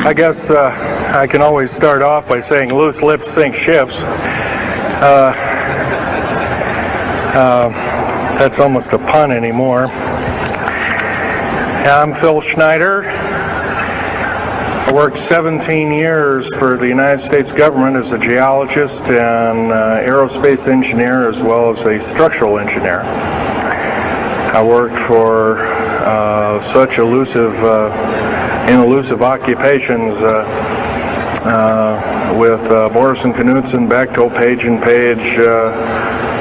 I guess I can always start off by saying loose lips sink ships. That's almost a pun anymore. I'm Phil Schneider. I worked 17 years for the United States government as a geologist and aerospace engineer, as well as a structural engineer. I worked for such elusive occupations with Morrison Knudsen, Bechtel, Page and Page,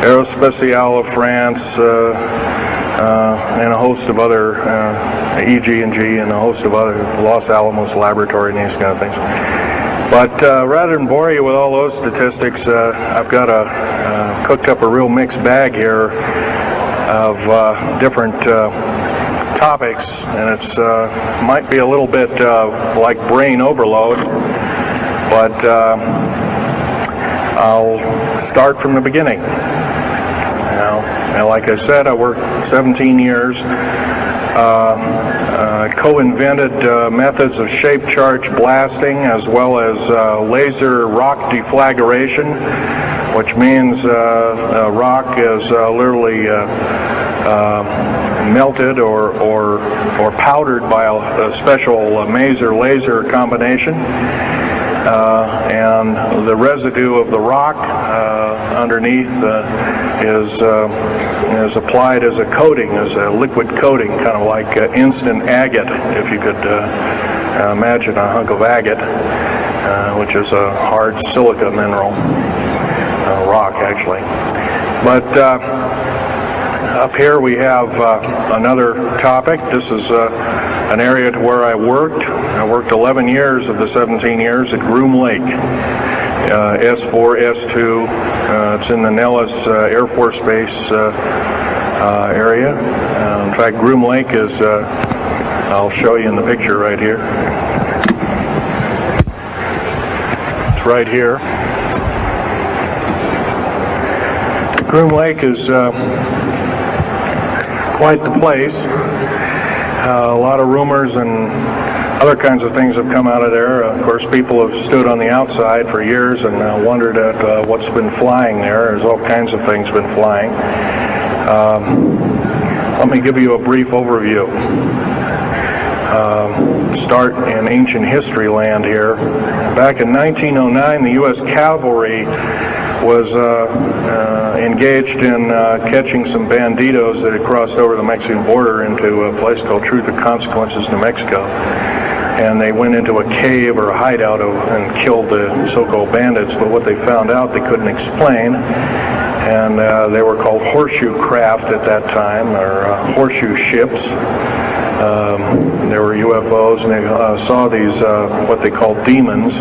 Aerospatiale of France, and a host of other EG&G and a host of other Los Alamos Laboratory and these kind of things. But rather than bore you with all those statistics, I've got cooked up a real mixed bag here of different topics, and it's might be a little bit like brain overload, but I'll start from the beginning. Now, like I said, I worked 17 years, co-invented methods of shape charge blasting as well as laser rock deflagration, which means rock is literally melted or powdered by a special laser combination, and the residue of the rock underneath is applied as a coating, as a liquid coating, kind of like instant agate, if you could imagine a hunk of agate, which is a hard silica mineral, rock actually. But up here we have another topic. This is an area to where I worked. I worked 11 years of the 17 years at Groom Lake, S4, S2. It's in the Nellis Air Force Base area. In fact, Groom Lake is, I'll show you in the picture right here. It's right here. Groom Lake is quite the place. A lot of rumors and other kinds of things have come out of there. Of course, people have stood on the outside for years and wondered at what's been flying there. There's all kinds of things been flying. Let me give you a brief overview. Start in ancient history land here. Back in 1909, the U.S. Cavalry was engaged in catching some banditos that had crossed over the Mexican border into a place called Truth and Consequences, New Mexico. And they went into a cave or a hideout and killed the so-called bandits, but what they found out they couldn't explain, and they were called horseshoe craft at that time, or horseshoe ships. There were UFOs, and they saw these, what they called demons,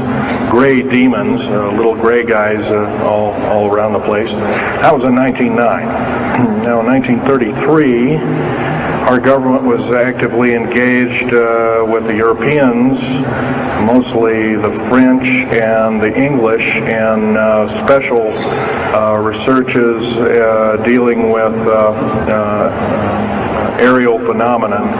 gray demons, little gray guys all around the place. That was in 1909. Now in 1933, our government was actively engaged with the Europeans, mostly the French and the English, in special researches dealing with aerial phenomenon.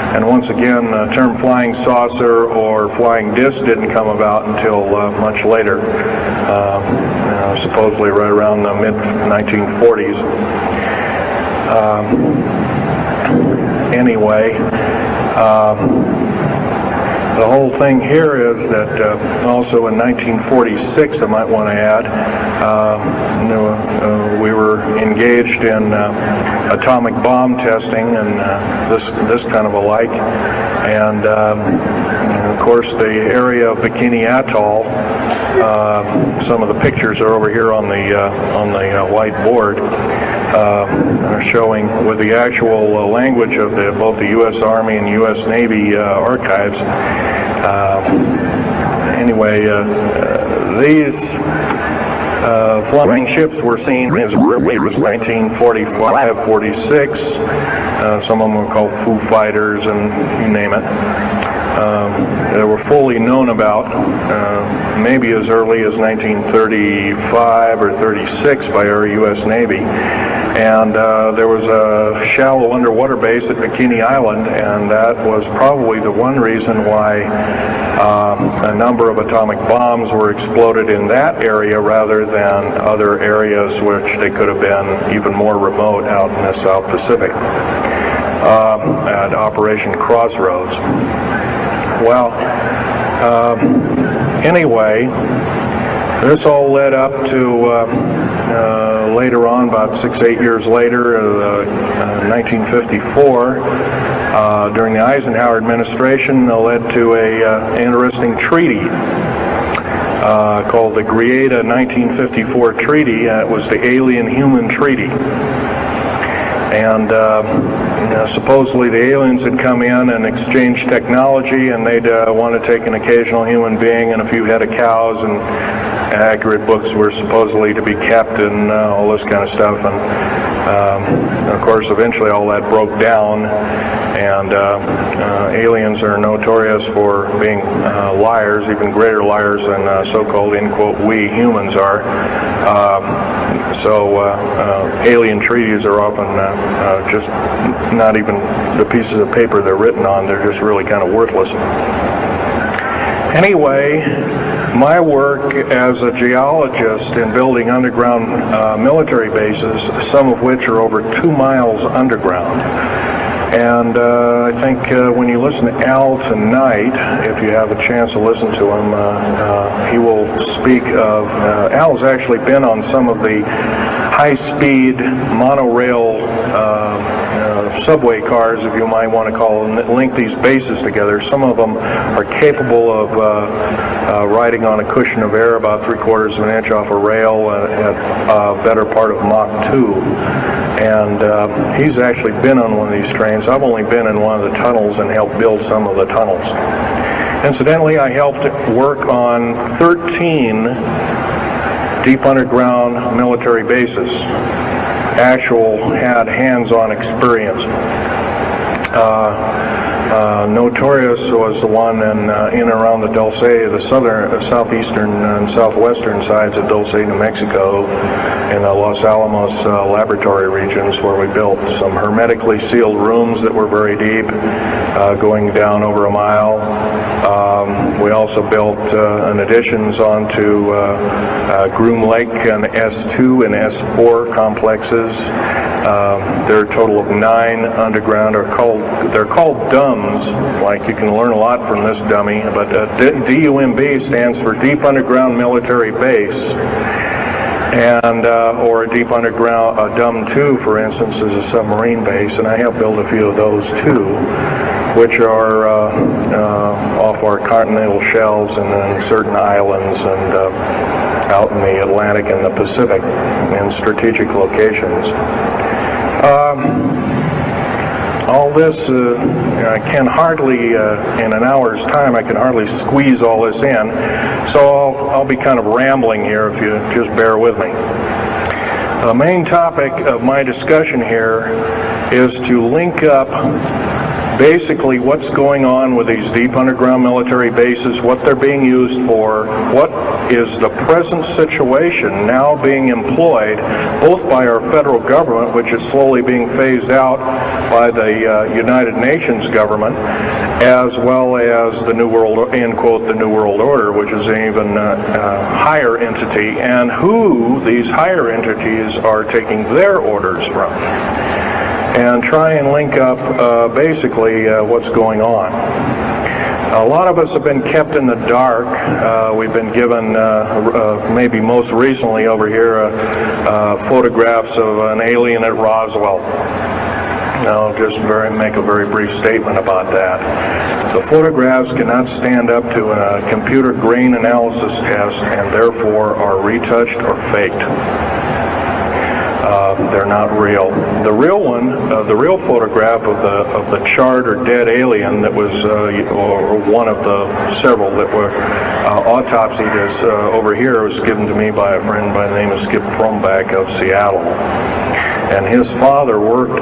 And once again, the term flying saucer or flying disc didn't come about until much later, supposedly right around the mid-1940s. Anyway, the whole thing here is that also in 1946, I might want to add, we were engaged in atomic bomb testing and this kind of a like, and of course the area of Bikini Atoll. Some of the pictures are over here on the white board. Are showing with the actual language of both the U.S. Army and U.S. Navy archives. Anyway, these flying ships were seen as early as 1945, 46. Some of them were called Foo Fighters, and you name it. that were fully known about, maybe as early as 1935 or 36 by our U.S. Navy. And there was a shallow underwater base at Bikini Island, and that was probably the one reason why a number of atomic bombs were exploded in that area rather than other areas which they could have been even more remote out in the South Pacific at Operation Crossroads. Well, anyway, this all led up to later on, about 6-8 years later, 1954, during the Eisenhower administration, led to an interesting treaty called the Greada 1954 Treaty. It was the Alien-Human Treaty. And supposedly the aliens had come in and exchanged technology, and they'd want to take an occasional human being and a few head of cows, and accurate books were supposedly to be kept, and all this kind of stuff. And of course, eventually all that broke down, and aliens are notorious for being liars, even greater liars than so-called, in quote, we humans are. So alien treaties are often just not even the pieces of paper they're written on. They're just really kind of worthless. Anyway, my work as a geologist in building underground military bases, some of which are over 2 miles underground. And I think when you listen to Al tonight, if you have a chance to listen to him, he will speak of, Al's actually been on some of the high-speed monorail subway cars, if you might want to call them, that link these bases together. Some of them are capable of riding on a cushion of air about 3/4 of an inch off a rail at a better part of Mach 2. And he's actually been on one of these trains. I've only been in one of the tunnels and helped build some of the tunnels. Incidentally, I helped work on 13 deep underground military bases. Had hands-on experience. Notorious was the one in and around the Dulce, the southeastern and southwestern sides of Dulce, New Mexico, in the Los Alamos laboratory regions, where we built some hermetically sealed rooms that were very deep, going down over a mile. We also built additions onto Groom Lake and S2 and S4 complexes. There are a total of 9 underground. They're called DUMBs. Like, you can learn a lot from this dummy, but DUMB stands for Deep Underground Military Base. And or a deep underground, DUM-2, for instance, is a submarine base, and I have built a few of those too, which are off our continental shelves and in certain islands and out in the Atlantic and the Pacific in strategic locations. All this, I can hardly, in an hour's time, I can hardly squeeze all this in, so I'll be kind of rambling here if you just bear with me. The main topic of my discussion here is to link up basically what's going on with these deep underground military bases, what they're being used for, what is the present situation now being employed both by our federal government, which is slowly being phased out by the United Nations government, as well as the New World, end quote, the New World Order, which is an even higher entity, and who these higher entities are taking their orders from, and try and link up basically what's going on. A lot of us have been kept in the dark. We've been given, maybe most recently over here, photographs of an alien at Roswell. I'll just make a very brief statement about that. The photographs cannot stand up to a computer grain analysis test and therefore are retouched or faked. They're not real. The real one, the real photograph of the charred or dead alien that was, or one of the several that were autopsied, is over here, was given to me by a friend by the name of Skip Frombach of Seattle. And his father worked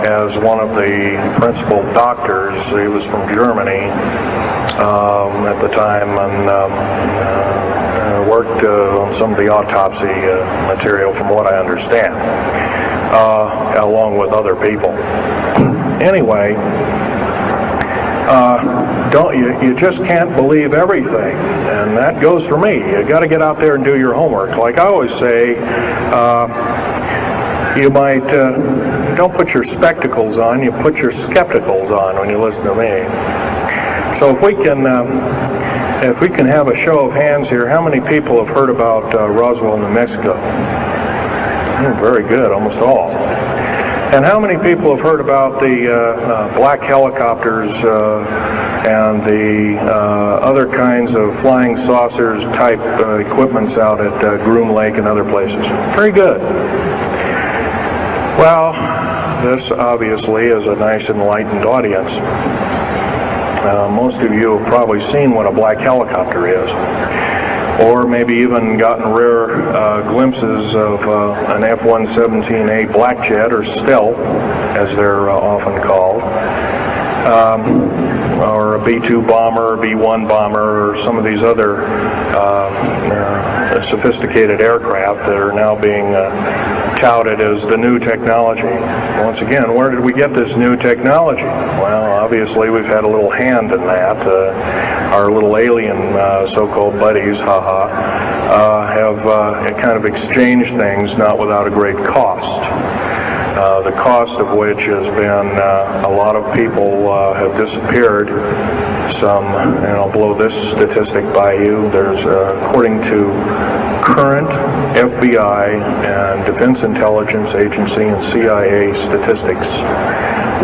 as one of the principal doctors. He was from Germany at the time, and worked on some of the autopsy material, from what I understand, along with other people. Anyway, you just can't believe everything, and that goes for me. You got to get out there and do your homework. Like I always say, you might don't put your spectacles on, you put your skepticals on when you listen to me. So if we can have a show of hands here, how many people have heard about Roswell, New Mexico? Very good, almost all. And how many people have heard about the black helicopters and the other kinds of flying saucers type equipments out at Groom Lake and other places? Very good. Well, this obviously is a nice enlightened audience. Most of you have probably seen what a black helicopter is, or maybe even gotten rare glimpses of an F-117A black jet, or stealth, as they're often called, or a B-2 bomber, B-1 bomber, or some of these other sophisticated aircraft that are now being touted as the new technology. Once again, where did we get this new technology? Well, obviously we've had a little hand in that. Our little alien so-called buddies, have kind of exchanged things, not without a great cost. The cost of which has been a lot of people have disappeared. Some, and I'll blow this statistic by you, there's, according to current FBI and Defense Intelligence Agency and CIA statistics,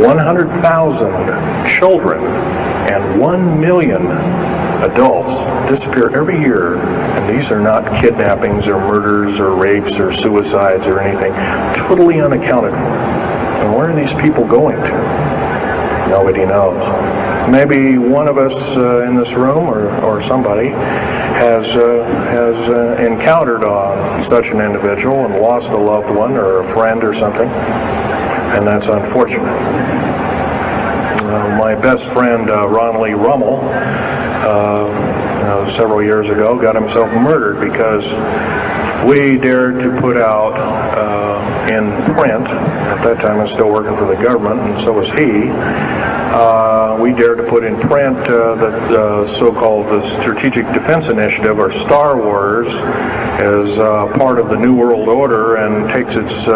100,000 children and 1 million adults disappear every year, and these are not kidnappings or murders or rapes or suicides or anything, totally unaccounted for. And where are these people going to? Nobody knows. Maybe one of us in this room, or somebody, has encountered such an individual and lost a loved one or a friend or something, and that's unfortunate. My best friend, Ron Lee Rummel, several years ago, got himself murdered because we dared to put out in print, at that time I was still working for the government, and so was he, we dared to put in print the so-called the Strategic Defense Initiative, or Star Wars, as part of the New World Order, and takes its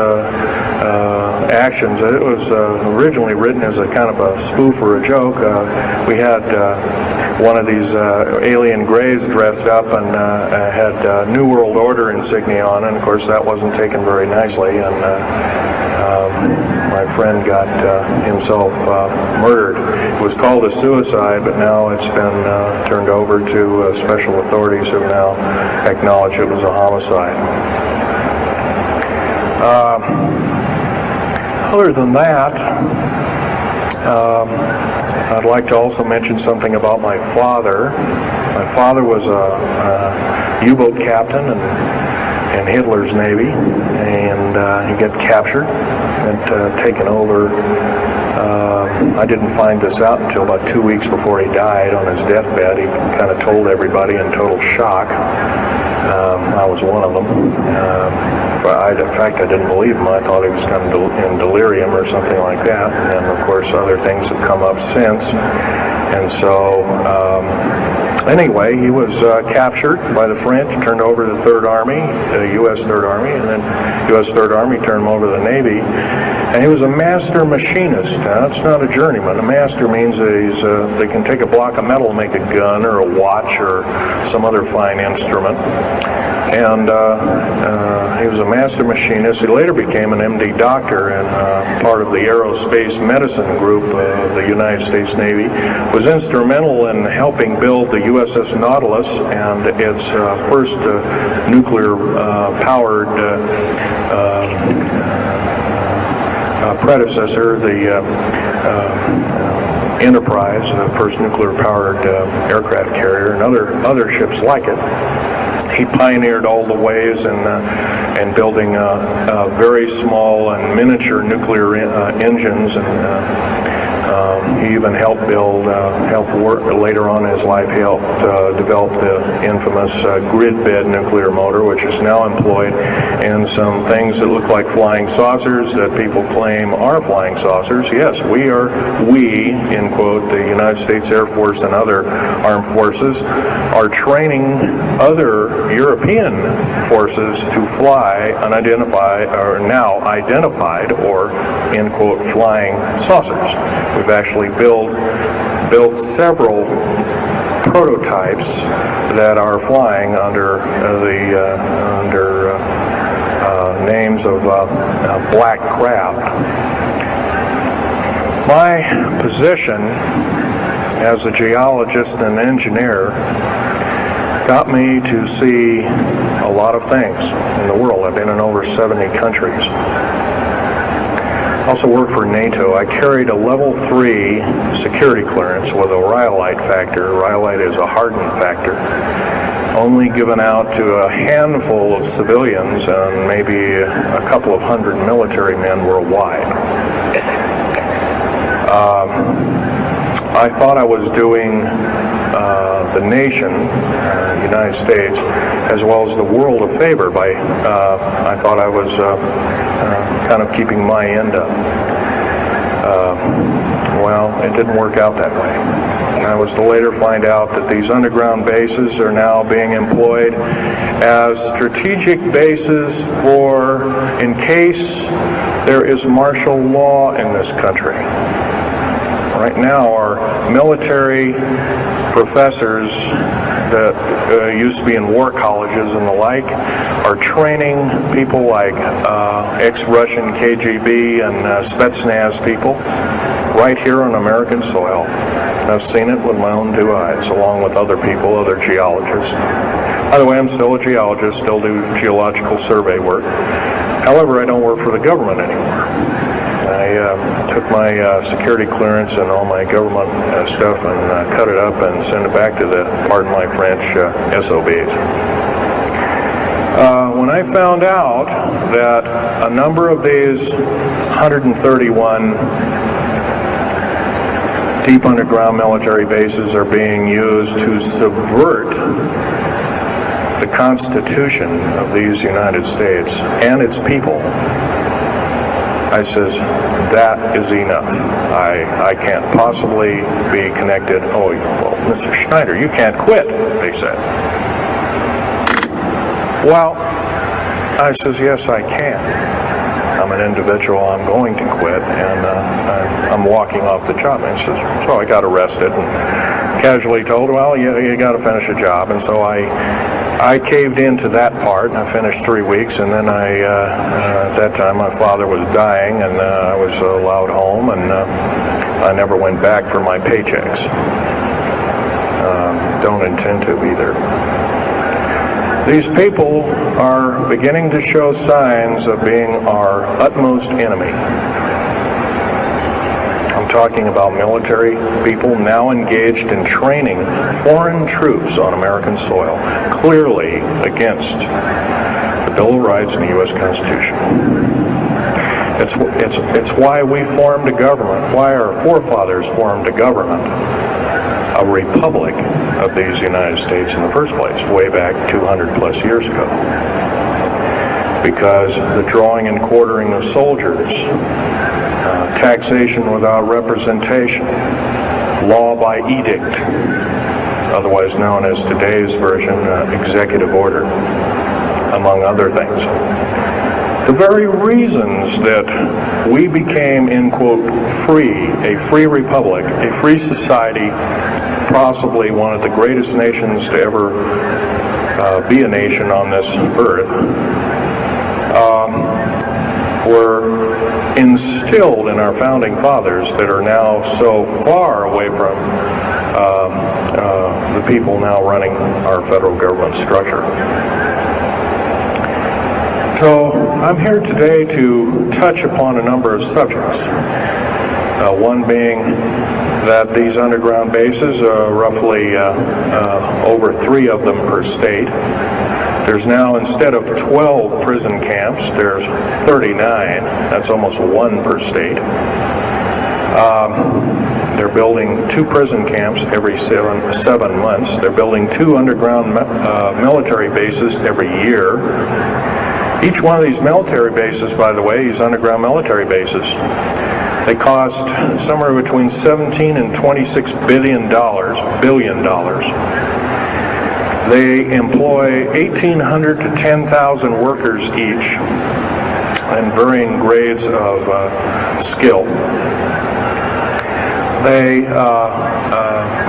actions. It was originally written as a kind of a spoof or a joke. We had one of these alien greys dressed up and had New World Order insignia on, and of course that wasn't taken very nicely, and my friend got himself murdered. It was called a suicide, but now it's been turned over to special authorities who now acknowledge it was a homicide. Other than that, I'd like to also mention something about my father. My father was a U-boat captain in Hitler's Navy, and he got captured and taken over. I didn't find this out until about 2 weeks before he died on his deathbed. He kind of told everybody in total shock. I was one of them. In fact, I didn't believe him. I thought he was kind of in delirium or something like that. And of course, other things have come up since. And so, anyway, he was captured by the French, turned over to the Third Army, the U.S. Third Army, and then U.S. Third Army turned him over to the Navy. And he was a master machinist. Now, that's not a journeyman. A master means they can take a block of metal and make a gun or a watch or some other fine instrument. And he was a master machinist. He later became an MD doctor and part of the aerospace medicine group of the United States Navy. Was instrumental in helping build the USS Nautilus and its first nuclear-powered predecessor, the Enterprise, the first nuclear-powered aircraft carrier, and other ships like it. He pioneered all the ways in building very small and miniature nuclear engines, and he even helped work later on in his life. He helped develop the infamous grid bed nuclear motor, which is now employed in some things that look like flying saucers that people claim are flying saucers. Yes, we, in quote, the United States Air Force and other armed forces, are training other European forces to fly unidentified, or now identified, or, in quote, flying saucers. We've actually built several prototypes that are flying under names of black craft. My position as a geologist and engineer got me to see a lot of things in the world. I've been in over 70 countries. Also worked for NATO. I carried a level 3 security clearance with a rhyolite factor. Rhyolite is a hardened factor, only given out to a handful of civilians and maybe a couple of hundred military men worldwide. I thought I was doing the nation, United States, as well as the world a favor by, I thought I was kind of keeping my end up. Well, it didn't work out that way. I was to later find out that these underground bases are now being employed as strategic bases for, in case there is martial law in this country. Right now, our military professors that used to be in war colleges and the like are training people like ex-Russian KGB and Spetsnaz people right here on American soil. I've seen it with my own 2 eyes, along with other people, other geologists. By the way, I'm still a geologist, still do geological survey work. However, I don't work for the government anymore. I took my security clearance and all my government stuff and cut it up and sent it back to the, pardon my French, SOBs. When I found out that a number of these 131 deep underground military bases are being used to subvert the Constitution of these United States and its people, I says, that is enough. I can't possibly be connected. Oh, well, Mr. Schneider, you can't quit, they said. Well, I says, yes, I can. I'm an individual, I'm going to quit, and I'm walking off the job. And he says, so I got arrested and casually told, well, you got to finish a job. And so I caved into that part, and I finished 3 weeks, and then at that time my father was dying, and I was allowed home, and I never went back for my paychecks. Don't intend to either. These people are beginning to show signs of being our utmost enemy. I'm talking about military people now engaged in training foreign troops on American soil, clearly against the Bill of Rights and the U.S. Constitution. It's why we formed a government, why our forefathers formed a government, a republic of these United States in the first place, way back 200 plus years ago. Because the drawing and quartering of soldiers, taxation without representation, law by edict, otherwise known as today's version, executive order, among other things. The very reasons that we became, in quote, free, a free republic, a free society, possibly one of the greatest nations to ever be a nation on this earth, were instilled in our founding fathers that are now so far away from the people now running our federal government structure. So I'm here today to touch upon a number of subjects. One being that these underground bases, roughly over 3 of them per state. There's now, instead of 12 prison camps, there's 39. That's almost 1 per state. They're building 2 prison camps every 7 months. They're building 2 underground military bases every year. Each one of these military bases, by the way, these underground military bases, they cost somewhere between $17 and $26 billion. They employ 1,800 to 10,000 workers each in varying grades of skill. They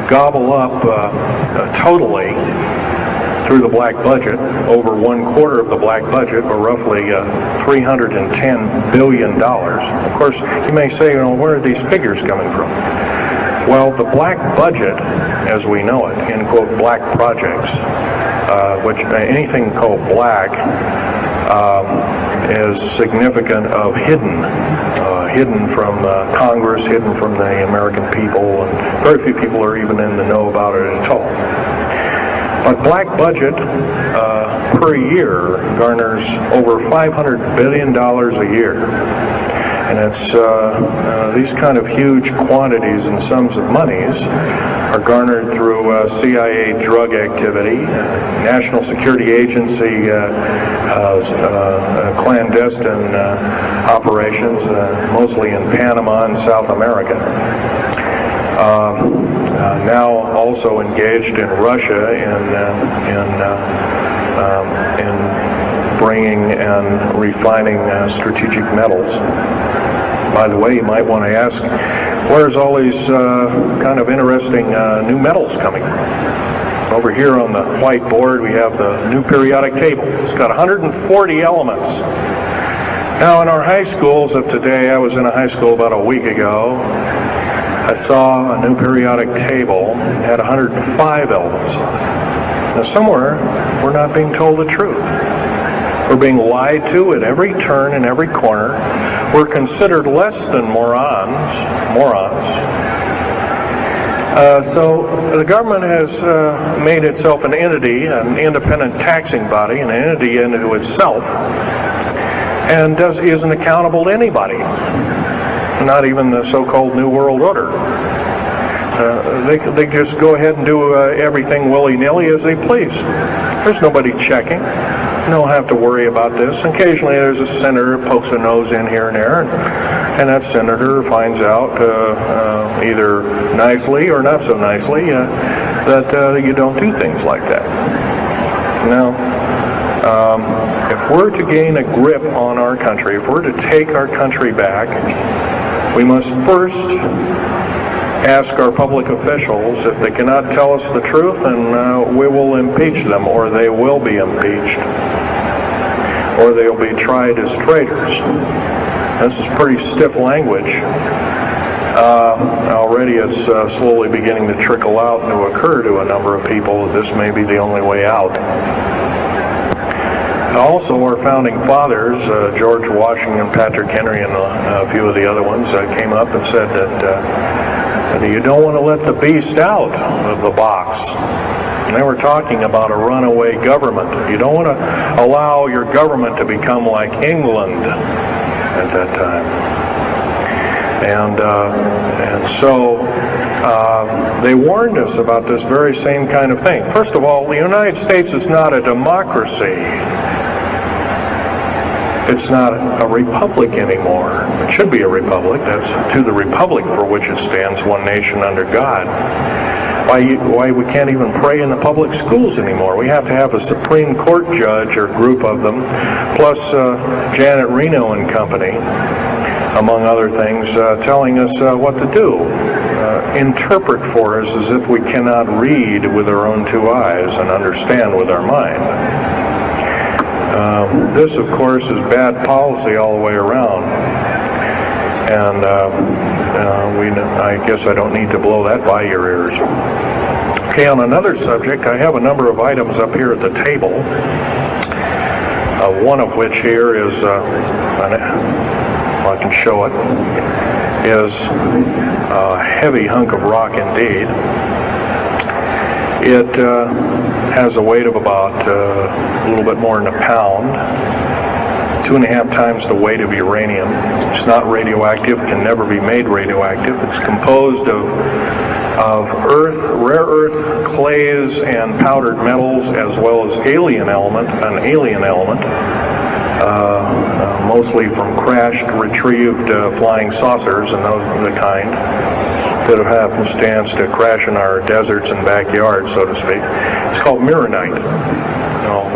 gobble up totally through the black budget, over 1/4 of the black budget, or roughly $310 billion. Of course, you may say, where are these figures coming from? Well, the black budget, as we know it, in quote, black projects, which anything called black is significant of hidden from Congress, hidden from the American people, and very few people are even in the know about it at all. But black budget per year garners over $500 billion a year. And it's these kind of huge quantities and sums of monies are garnered through CIA drug activity, National Security Agency clandestine operations, mostly in Panama and South America. Now also engaged in Russia in bringing and refining strategic metals. By the way, you might want to ask, where's all these kind of interesting new metals coming from? Over here on the whiteboard we have the new periodic table. It's got 140 elements. Now in our high schools of today, I was in a high school about a week ago, I saw a new periodic table had 105 elements on it. Now somewhere, we're not being told the truth. We're being lied to at every turn and every corner. We're considered less than morons. So the government has made itself an entity, an independent taxing body, an entity into itself, and isn't accountable to anybody. Not even the so-called New World Order. They just go ahead and do everything willy-nilly as they please. There's nobody checking. You don't have to worry about this. Occasionally there's a senator who pokes a nose in here and there, and that senator finds out either nicely or not so nicely that you don't do things like that. Now, if we're to gain a grip on our country, if we're to take our country back, we must first ask our public officials if they cannot tell us the truth, and we will impeach them, or they will be impeached, or they'll be tried as traitors. This is pretty stiff language. Already it's slowly beginning to trickle out and to occur to a number of people that this may be the only way out. Also, our founding fathers, George Washington, Patrick Henry, and a few of the other ones, came up and said that you don't want to let the beast out of the box. And they were talking about a runaway government. You don't want to allow your government to become like England at that time. And so they warned us about this very same kind of thing. First of all, the United States is not a democracy. It's not a republic anymore. It should be a republic. That's to the republic for which it stands, one nation under God. Why we can't even pray in the public schools anymore. We have to have a Supreme Court judge or group of them, plus Janet Reno and company, among other things, telling us what to do. interpret for us as if we cannot read with our own two eyes and understand with our mind. This, of course, is bad policy all the way around, and I guess I don't need to blow that by your ears. Okay, on another subject, I have a number of items up here at the table, one of which here is, I can show it, is a heavy hunk of rock indeed. It has a weight of about a little bit more than a pound, 2.5 times the weight of uranium. It's not radioactive, can never be made radioactive. It's composed of earth, rare earth, clays, and powdered metals, as well as an alien element, mostly from crashed, retrieved flying saucers and those of the kind that have happenstance to crash in our deserts and backyards, so to speak. It's called mironite.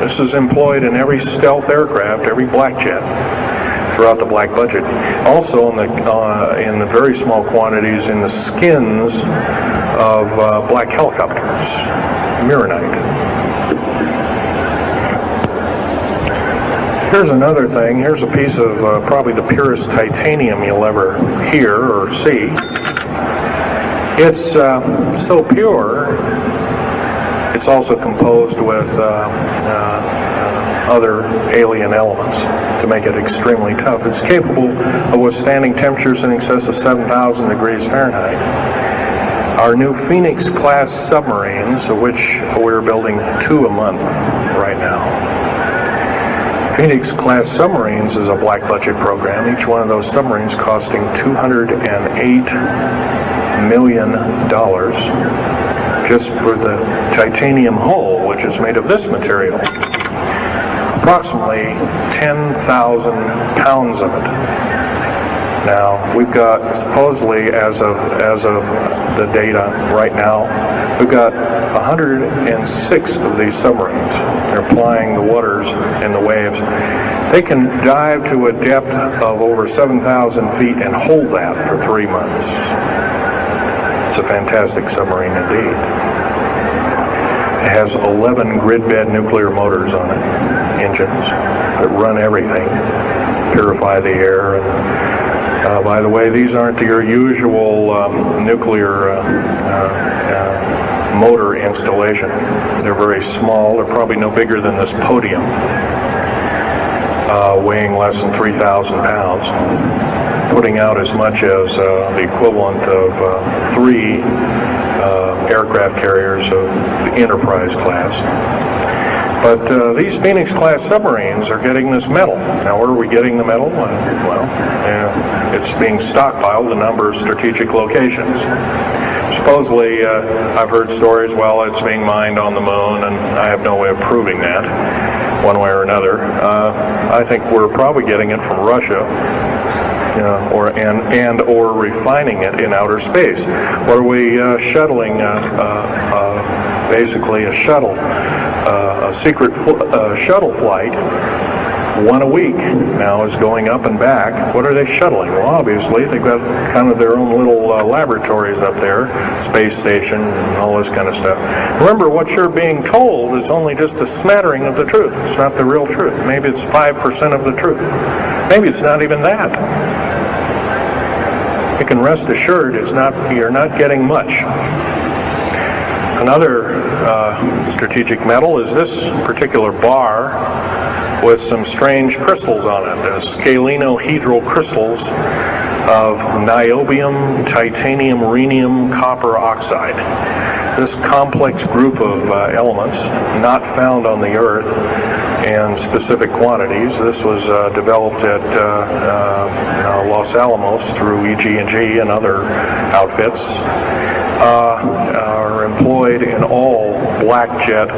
This is employed in every stealth aircraft, every black jet, throughout the black budget. Also in the very small quantities in the skins of black helicopters. Mironite. Here's another thing. Here's a piece of probably the purest titanium you'll ever hear or see. It's so pure, it's also composed with other alien elements to make it extremely tough. It's capable of withstanding temperatures in excess of 7,000 degrees Fahrenheit. Our new Phoenix-class submarines, of which we're building 2 a month right now. Phoenix-class submarines is a black budget program. Each one of those submarines costing $208 million just for the titanium hull, which is made of this material. Approximately 10,000 pounds of it. Now, we've got, supposedly, as of the data right now, we've got 106 of these submarines. They're plying the waters and the waves. They can dive to a depth of over 7,000 feet and hold that for 3 months. It's a fantastic submarine indeed. It has 11 grid-bed nuclear motors on it, engines that run everything, purify the air. And by the way, these aren't your usual nuclear motor installation. They're very small. They're probably no bigger than this podium, weighing less than 3,000 pounds, putting out as much as the equivalent of 3 aircraft carriers of the Enterprise class. But these Phoenix-class submarines are getting this metal. Now, where are we getting the metal? Well, it's being stockpiled in a number of strategic locations. Supposedly, I've heard stories, well, it's being mined on the moon, and I have no way of proving that, one way or another. I think we're probably getting it from Russia, or refining it in outer space. What are we shuttling? Basically, a shuttle, a secret shuttle flight. 1 a week now is going up and back. What are they shuttling? Well, obviously, they've got kind of their own little laboratories up there, space station, and all this kind of stuff. Remember, what you're being told is only just a smattering of the truth. It's not the real truth. Maybe it's 5% of the truth. Maybe it's not even that. You can rest assured you're not getting much. Another strategic metal is this particular bar with some strange crystals on it, scalenohedral crystals of niobium, titanium, rhenium, copper oxide. This complex group of elements, not found on the Earth in specific quantities. This was developed at Los Alamos through EG&G and other outfits, are employed in all black jet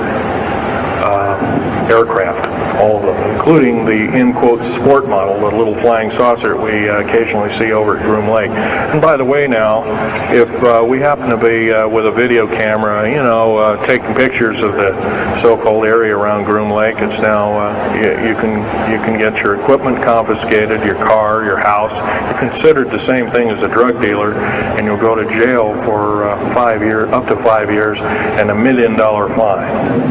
aircraft, all of them, including the, in quotes, sport model, the little flying saucer we occasionally see over at Groom Lake. And by the way now, if we happen to be with a video camera, you know, taking pictures of the so-called area around Groom Lake, it's now, you can get your equipment confiscated, your car, your house. You're considered the same thing as a drug dealer, and you'll go to jail for 5 years, up to 5 years, and $1 million fine.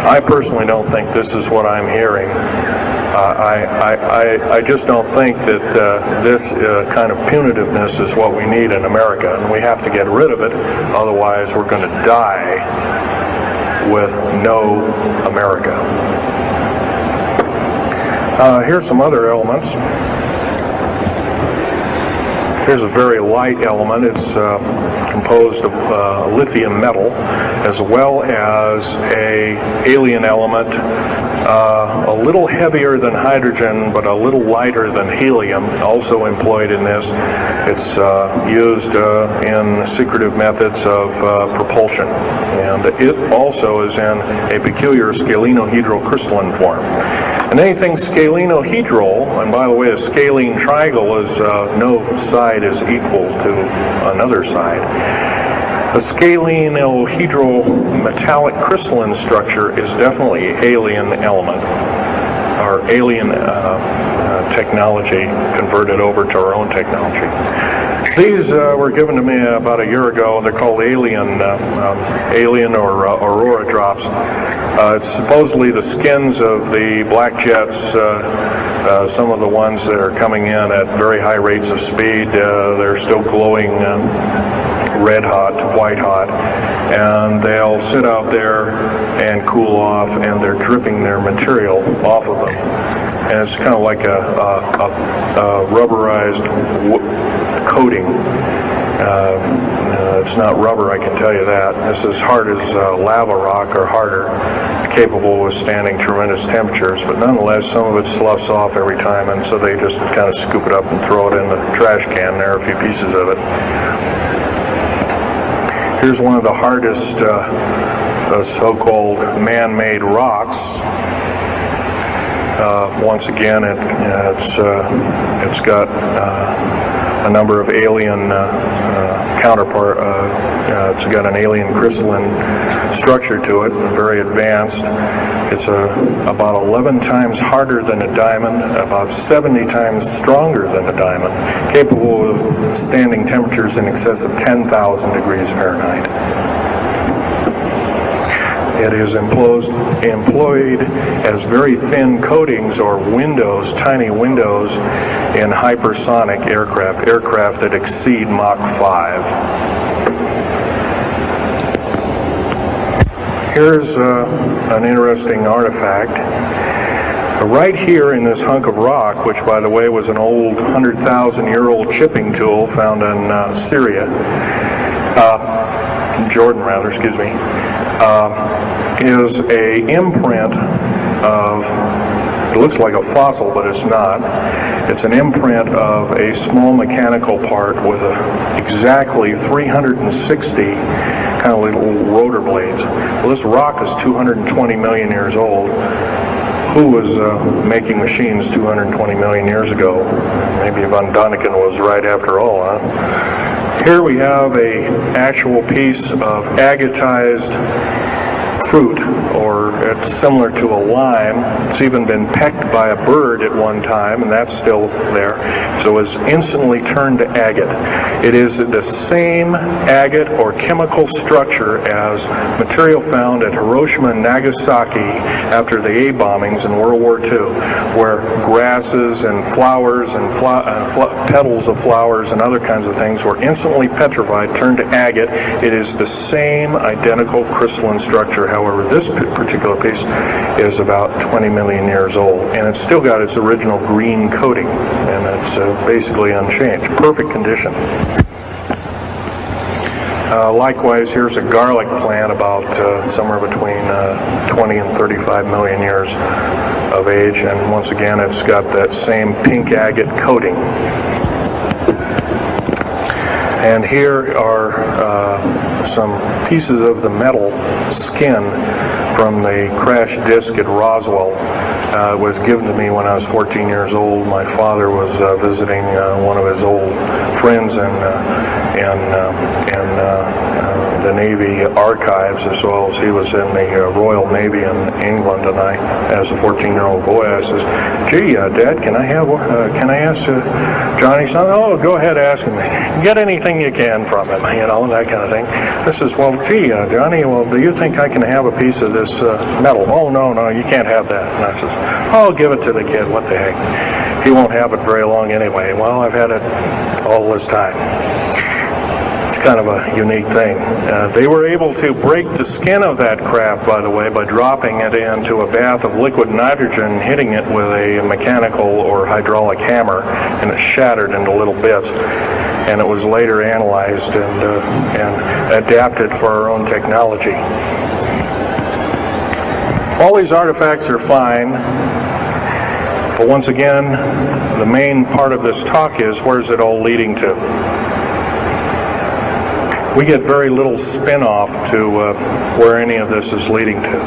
I personally don't think this is what I'm hearing. I just don't think that this kind of punitiveness is what we need in America, and we have to get rid of it, otherwise we're going to die with no America. Here's some other elements. Here's a very light element. It's composed of lithium metal, as well as a alien element, a little heavier than hydrogen, but a little lighter than helium, also employed in this. It's used in secretive methods of propulsion, and it also is in a peculiar scalenohedral crystalline form. And anything scalenohedral, and by the way, a scalene triangle is no side is equal to another side. A scalenohedral metallic crystalline structure is definitely an alien element, or alien technology converted over to our own technology. These were given to me about a year ago. They're called alien or aurora drops. It's supposedly the skins of the black jets, some of the ones that are coming in at very high rates of speed. They're still glowing red hot, white hot, and they'll sit out there and cool off, and they're dripping their material off of them. And it's kind of like a rubberized coating. It's not rubber, I can tell you that. It's as hard as lava rock or harder, capable of withstanding tremendous temperatures, but nonetheless some of it sloughs off every time, and so they just kind of scoop it up and throw it in the trash can. There are a few pieces of it. Here's one of the hardest so-called man-made rocks. Once again, it's got a number of alien counterpart. It's got an alien crystalline structure to it, very advanced. It's about 11 times harder than a diamond, about 70 times stronger than a diamond, capable of standing temperatures in excess of 10,000 degrees Fahrenheit. It is employed as very thin coatings or windows, tiny windows, in hypersonic aircraft that exceed Mach 5. Here's an interesting artifact. Right here in this hunk of rock, which by the way was an old 100,000-year-old chipping tool found in Syria, Jordan rather, excuse me, is a imprint of, it looks like a fossil, but it's not. It's an imprint of a small mechanical part with exactly 360 kind of little rotor blades. Well, this rock is 220 million years old. Who was making machines 220 million years ago? Maybe Von Däniken was right after all, huh? Here we have an actual piece of agatized fruit, or it's similar to a lime. It's even been pecked by a bird at one time, and that's still there. So it's instantly turned to agate. It is the same agate or chemical structure as material found at Hiroshima and Nagasaki after the A bombings in World War II, where grasses and flowers and petals of flowers and other kinds of things were instantly petrified, turned to agate. It is the same identical crystalline structure. However, this particular piece is about 20 million years old, and it's still got its original green coating, and it's basically unchanged. Perfect condition. Likewise, here's a garlic plant about somewhere between 20 and 35 million years of age, and once again it's got that same pink agate coating. And here are some pieces of the metal skin from the crash disk at Roswell. It was given to me when I was 14 years old. My father was visiting one of his old friends in the Navy archives, as well as he was in the Royal Navy in England. And I, as a 14-year-old boy, I says, "Gee, Dad, can I ask Johnny something?" "Oh, go ahead, ask him. Get anything you can from him, that kind of thing." I says, "Well, gee, Johnny, well, do you think I can have a piece of this metal?" "Oh, no, you can't have that." And I says, "Oh, give it to the kid. What the heck? He won't have it very long anyway." Well, I've had it all this time. It's kind of a unique thing. They were able to break the skin of that craft, by the way, by dropping it into a bath of liquid nitrogen, hitting it with a mechanical or hydraulic hammer, and it shattered into little bits. And it was later analyzed and adapted for our own technology. All these artifacts are fine, but once again, the main part of this talk is, where's it all leading to? We get very little spin-off to where any of this is leading to.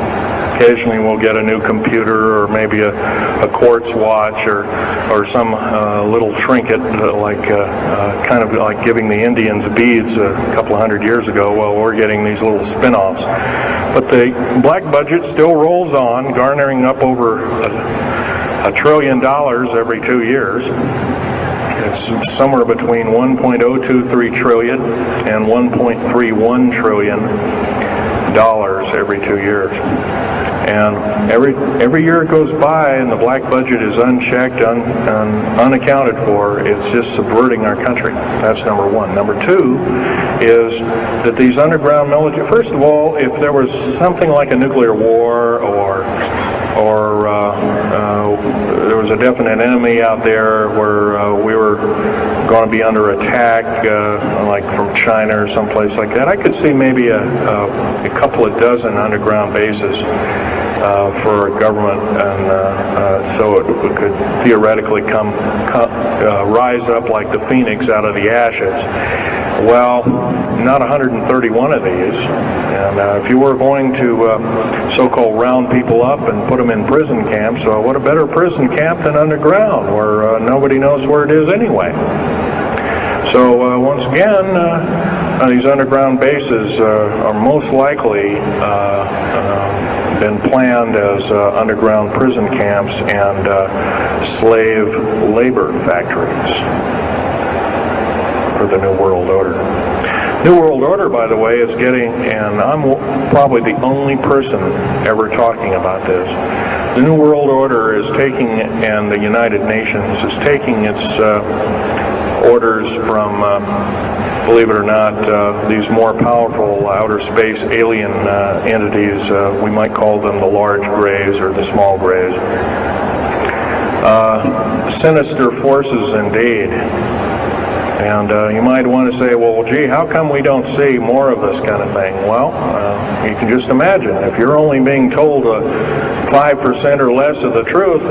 Occasionally we'll get a new computer, or maybe a quartz watch, or some little trinket, kind of like giving the Indians beads a couple of hundred years ago. Well, we're getting these little spin-offs. But the black budget still rolls on, garnering up over $1 trillion every 2 years. It's somewhere between 1.023 trillion and 1.31 trillion dollars every 2 years. And every year it goes by and the black budget is unchecked, unaccounted for. It's just subverting our country. That's number one. Number two is that these underground military, first of all, if there was something like a nuclear war or there was a definite enemy out there where we were going to be under attack, like from China or someplace like that, I could see maybe a couple of dozen underground bases for a government, and so it could theoretically rise up like the phoenix out of the ashes. Well, not 131 of these, and if you were going to so-called round people up and put them in prison camps, what a better prison camp than underground, where nobody knows where it is anyway. So once again, these underground bases are most likely been planned as underground prison camps and slave labor factories for the New World Order. New World Order, by the way, is getting, and I'm probably the only person ever talking about this, the New World Order is taking, and the United Nations is taking its orders from, believe it or not, these more powerful outer space alien entities. We might call them the large grays or the small grays. Sinister forces indeed. And you might want to say, well, gee, how come we don't see more of this kind of thing? Well, you can just imagine. If you're only being told 5% or less of the truth,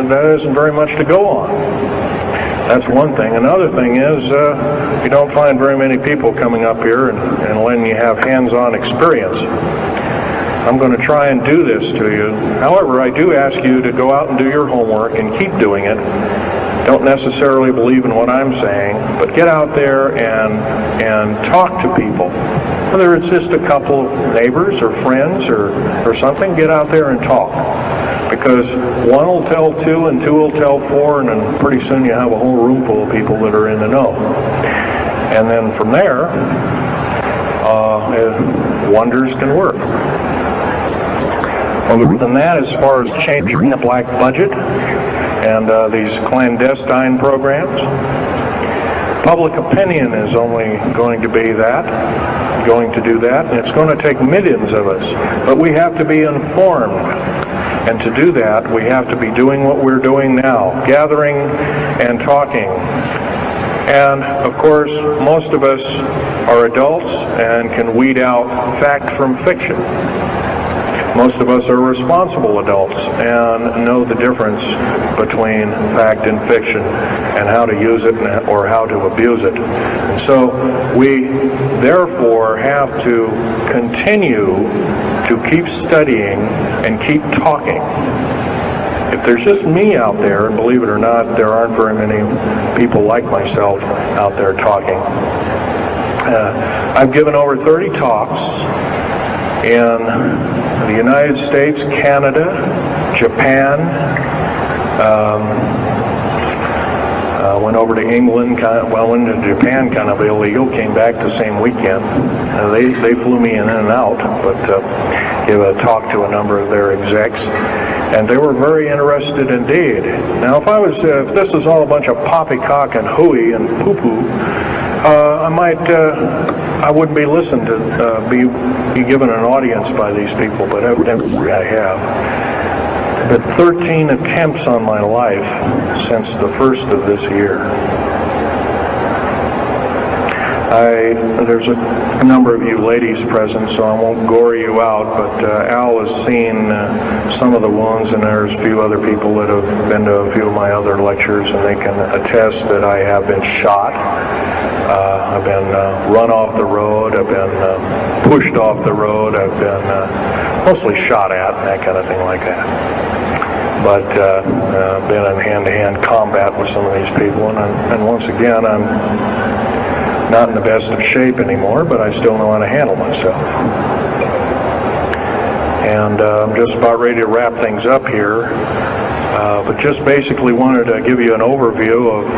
that isn't very much to go on. That's one thing. Another thing is you don't find very many people coming up here and letting you have hands-on experience. I'm going to try and do this to you. However, I do ask you to go out and do your homework and keep doing it. Don't necessarily believe in what I'm saying, but get out there and talk to people. Whether it's just a couple of neighbors or friends or something, get out there and talk. Because one will tell two and two will tell four, and then pretty soon you have a whole room full of people that are in the know. And then from there, wonders can work. Other than that, as far as changing the black budget and these clandestine programs, public opinion is only going to do that, and it's going to take millions of us. But we have to be informed, and to do that, we have to be doing what we're doing now, gathering and talking. And, of course, most of us are adults and can weed out fact from fiction. Most of us are responsible adults and know the difference between fact and fiction and how to use it or how to abuse it. And so we therefore have to continue to keep studying and keep talking. If there's just me out there, and believe it or not, there aren't very many people like myself out there talking. I've given over 30 talks in the United States, Canada, Japan, went over to England, went to Japan kind of illegal, came back the same weekend. They flew me in and out, but gave a talk to a number of their execs, and they were very interested indeed. Now, if this is all a bunch of poppycock and hooey and poo-poo, I wouldn't be listened to, be given an audience by these people, but evidently I have. But 13 attempts on my life since the first of this year. There's a number of you ladies present, so I won't gore you out, but Al has seen some of the wounds, and there's a few other people that have been to a few of my other lectures, and they can attest that I have been shot. I've been run off the road, I've been pushed off the road, I've been mostly shot at, and that kind of thing like that. But been in hand-to-hand combat with some of these people, and once again, I'm not in the best of shape anymore, but I still know how to handle myself. And I'm just about ready to wrap things up here, but just basically wanted to give you an overview of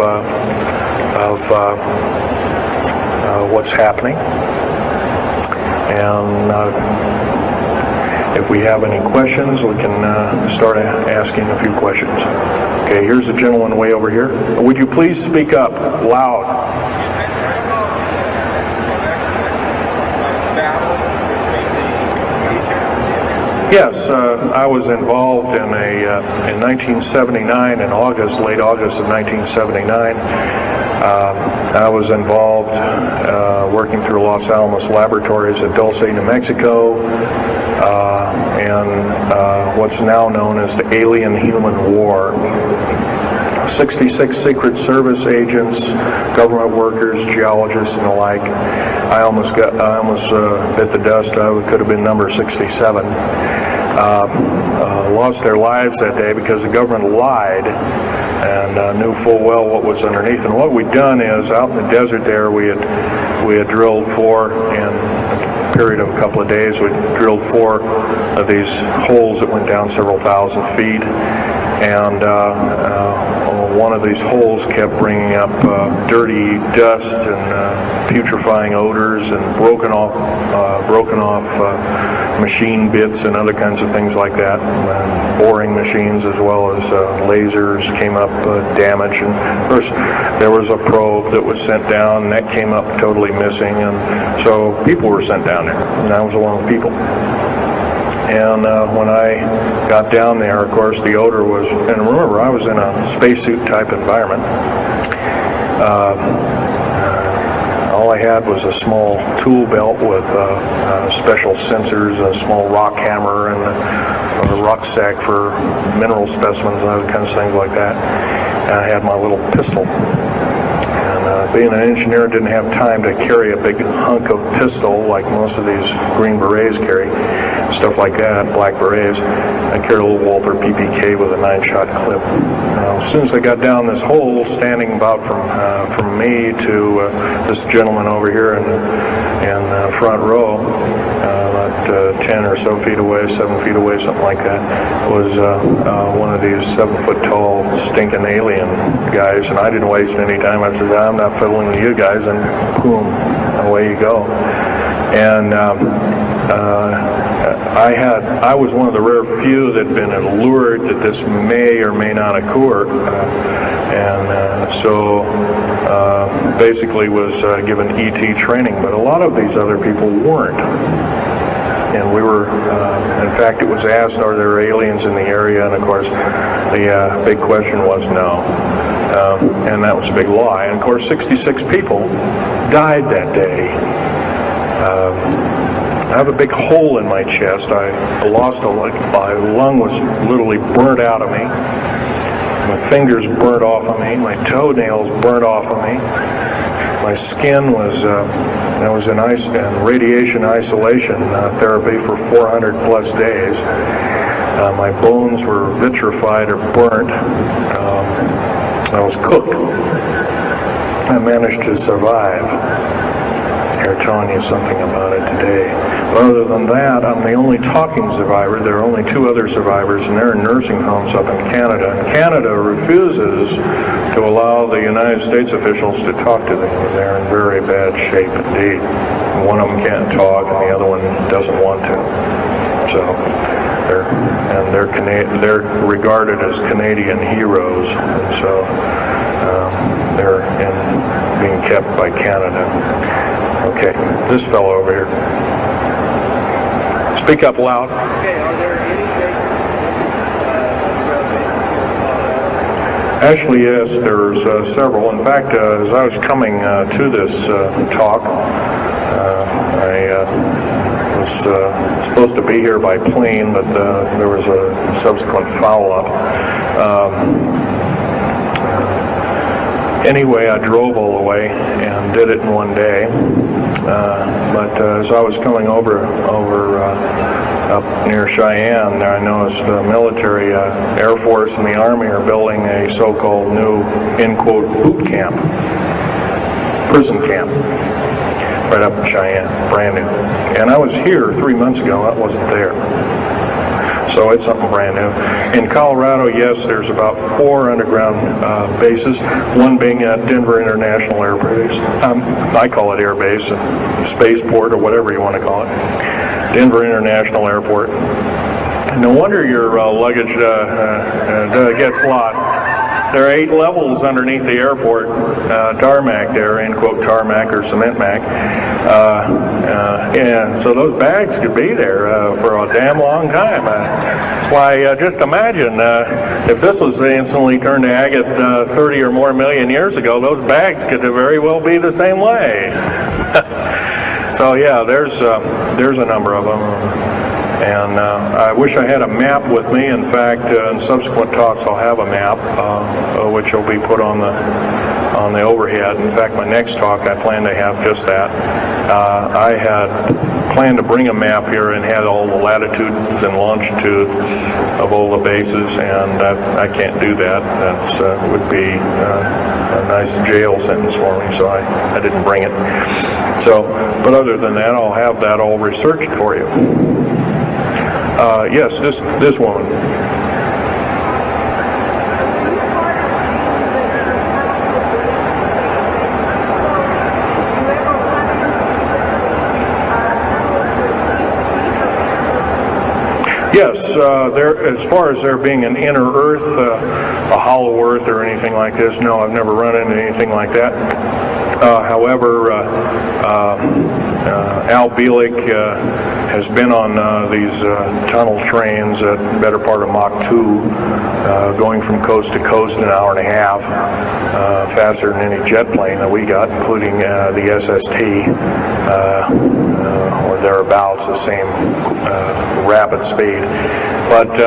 what's happening. And if we have any questions, we can start asking a few questions. Okay, here's a gentleman way over here. Would you please speak up loud? Yes, I was involved in in 1979, in August, late August of 1979. I was involved working through Los Alamos Laboratories at Dulce, New Mexico, and what's now known as the Alien-Human War. 66 Secret Service agents, government workers, geologists, and the like. I almost bit the dust. I could have been number 67. Lost their lives that day because the government lied and knew full well what was underneath. And what we'd done is, out in the desert there, we had drilled in a period of a couple of days. We drilled 4 of these holes that went down several thousand feet, and one of these holes kept bringing up dirty dust and putrefying odors and broken off machine bits and other kinds of things like that. And boring machines as well as lasers came up damaged. And of course, there was a probe that was sent down, and that came up totally missing. And so people were sent down there, and I was one of the people. And when I got down there, of course, the odor was, and remember, I was in a spacesuit type environment. All I had was a small tool belt with special sensors, a small rock hammer, and a rucksack for mineral specimens and other kinds of things like that. And I had my little pistol. Being an engineer, didn't have time to carry a big hunk of pistol like most of these Green Berets carry, stuff like that, black berets. I carried a little Walther PPK with a 9-shot clip. As soon as I got down this hole, standing about from me to this gentleman over here in front row, about 10 or so feet away, 7 feet away, something like that, was one of these 7-foot-tall stinking alien guys, and I didn't waste any time. I said, I'm not fiddling with you guys, and boom, away you go. And I was one of the rare few that had been allured that this may or may not occur, and so basically was given ET training, but a lot of these other people weren't. And we were, in fact, it was asked, are there aliens in the area? And of course, the big question was no. And that was a big lie. And of course, 66 people died that day. I have a big hole in my chest. I lost a lung. My lung was literally burnt out of me. My fingers burnt off of me. My toenails burnt off of me. my skin was, I was in radiation isolation therapy for 400 plus days. My bones were vitrified or burnt. I was cooked. I managed to survive. Here, telling you something about it today. But other than that, I'm the only talking survivor. There are only 2 other survivors, and they're in nursing homes up in Canada. And Canada refuses to allow the United States officials to talk to them. They're in very bad shape indeed. One of them can't talk, and the other one doesn't want to. So, they're regarded as Canadian heroes, and so they're being kept by Canada. Okay, this fellow over here. Speak up loud. Okay, are there any bases? Actually, yes, there's several. In fact, as I was coming to this talk, I was supposed to be here by plane, but there was a subsequent foul-up. Anyway, I drove all the way and did it in one day. But as I was coming over up near Cheyenne, I noticed the military, Air Force and the Army are building a so-called new, in quote, boot camp, prison camp, right up in Cheyenne, brand new. And I was here 3 months ago. I wasn't there. So it's something brand new. In Colorado, yes, there's about 4 underground bases, one being at Denver International Air Base. I call it Air Base, Spaceport, or whatever you want to call it. Denver International Airport. No wonder your luggage gets lost. There are 8 levels underneath the airport, tarmac there, end quote, tarmac or cement mac. And so those bags could be there for a damn long time. Why, just imagine if this was instantly turned to agate 30 or more million years ago, those bags could very well be the same way. So yeah, there's a number of them. And I wish I had a map with me. In fact, in subsequent talks, I'll have a map, which will be put on the overhead. In fact, my next talk, I plan to have just that. I had planned to bring a map here and had all the latitudes and longitudes of all the bases, and I can't do that. That would be a nice jail sentence for me, so I didn't bring it. So, but other than that, I'll have that all researched for you. Yes, this woman. Yes, as far as there being an inner Earth, a hollow Earth or anything like this, no, I've never run into anything like that. However, Al Bielek has been on these tunnel trains at the better part of Mach 2, going from coast to coast in an hour and a half, faster than any jet plane that we got, including the SST, or thereabouts, the same rapid speed. But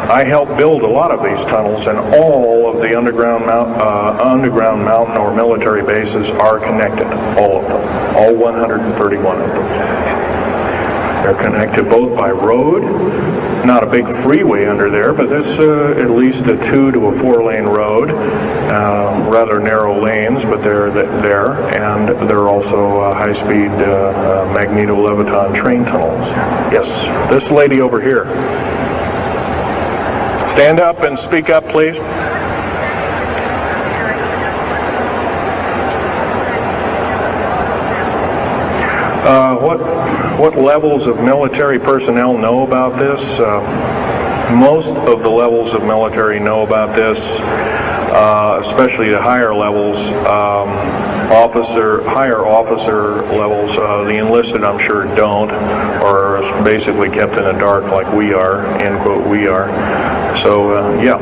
I helped build a lot of these tunnels, and all of the underground mountain or military bases are connected, all of them, all 131 of them. They're connected both by road, not a big freeway under there, but it's at least a 2 to a 4 lane road, rather narrow lanes, but they're there, and they're also high-speed magneto-leviton train tunnels. Yes, this lady over here. Stand up and speak up, please. What levels of military personnel know about this? Most of the levels of military know about this, especially the higher levels, higher officer levels. The enlisted, I'm sure, don't, or are basically kept in the dark like we are, end quote, we are. So, yeah.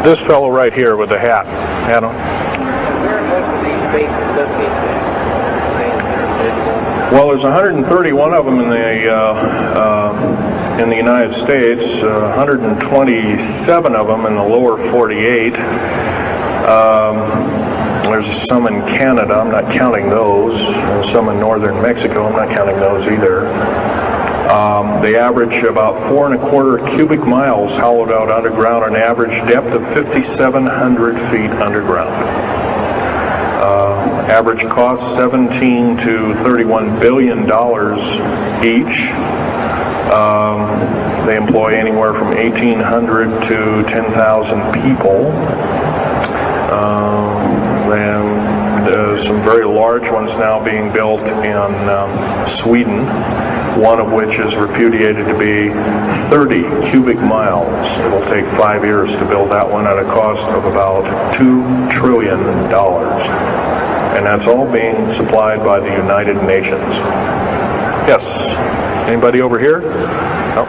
This fellow right here with the hat. Adam? Where are most of these bases located? Well, there's 131 of them in the United States, 127 of them in the lower 48. There's some in Canada, I'm not counting those, and some in northern Mexico, I'm not counting those either. They average about 4¼ cubic miles hollowed out underground, an average depth of 5,700 feet underground. Average cost $17 to $31 billion each. They employ anywhere from 1,800 to 10,000 people. Some very large ones now being built in Sweden, one of which is repudiated to be 30 cubic miles. It will take 5 years to build that one at a cost of about $2 trillion. And that's all being supplied by the United Nations. Yes? Anybody over here? No.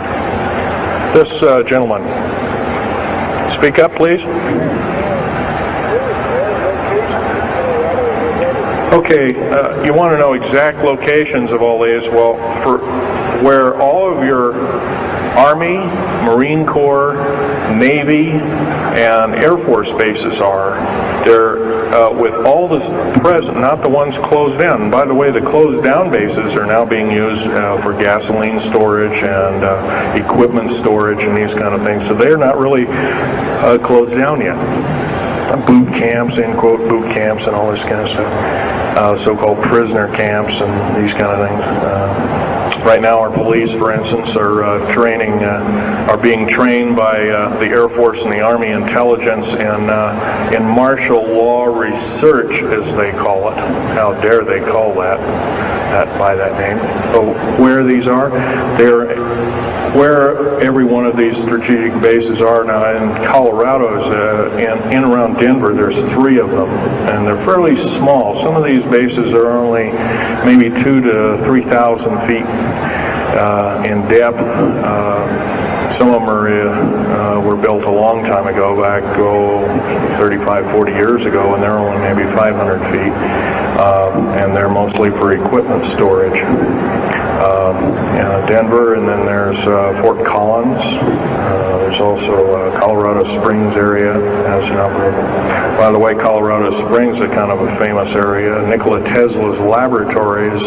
This gentleman. Speak up, please. Okay, you want to know exact locations of all these? Well, for where all of your Army, Marine Corps, Navy, and Air Force bases are, they're with all this present, not the ones closed down. By the way, the closed down bases are now being used for gasoline storage and equipment storage and these kind of things. So they're not really closed down yet. Boot camps, end quote, boot camps and all this kind of stuff, so-called prisoner camps and these kind of things. Right now our police, for instance, are being trained by the Air Force and the Army intelligence in martial law research, as they call it. How dare they call that by that name. So where these are, where every one of these strategic bases are now. In Colorado, in around Denver, there's 3 of them, and they're fairly small. Some of these bases are only maybe 2,000 to 3,000 feet in depth. Some of them were built a long time ago, back 35, 40 years ago, and they're only maybe 500 feet, and they're mostly for equipment storage. Denver, and then there's Fort Collins. There's also Colorado Springs area has a number of them. By the way, Colorado Springs is kind of a famous area. Nikola Tesla's laboratories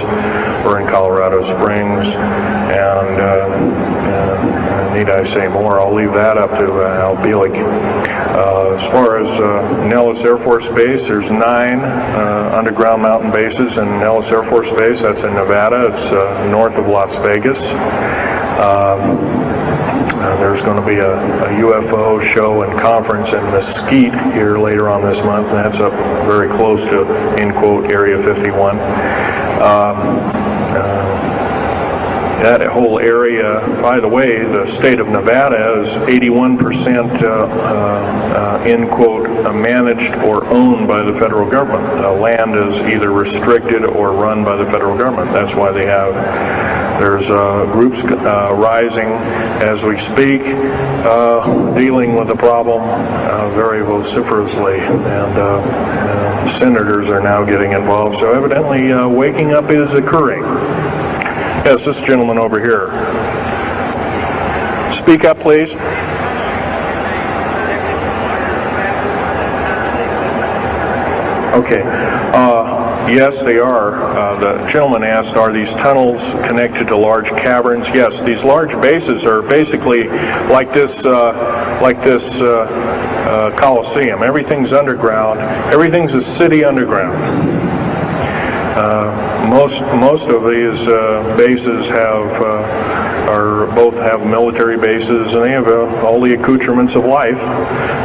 were in Colorado Springs, and need I say more? I'll leave that up to Al Bielek. As far as Nellis Air Force Base, there's 9 underground mountain bases in Nellis Air Force Base. That's in Nevada. It's north of Las Vegas. There's going to be a UFO show and conference in Mesquite here later on this month, and that's up very close to, end quote, Area 51. That whole area, by the way, the state of Nevada is 81% end quote, managed or owned by the federal government. Land is either restricted or run by the federal government. That's why there's groups rising as we speak, dealing with the problem very vociferously, and senators are now getting involved. So evidently waking up is occurring. Yes, this gentleman over here. Speak up, please. Okay. Yes, they are. The gentleman asked, are these tunnels connected to large caverns? Yes, these large bases are basically like this Coliseum. Everything's underground. Everything's a city underground. Most of these bases both have military bases, and they have all the accoutrements of life.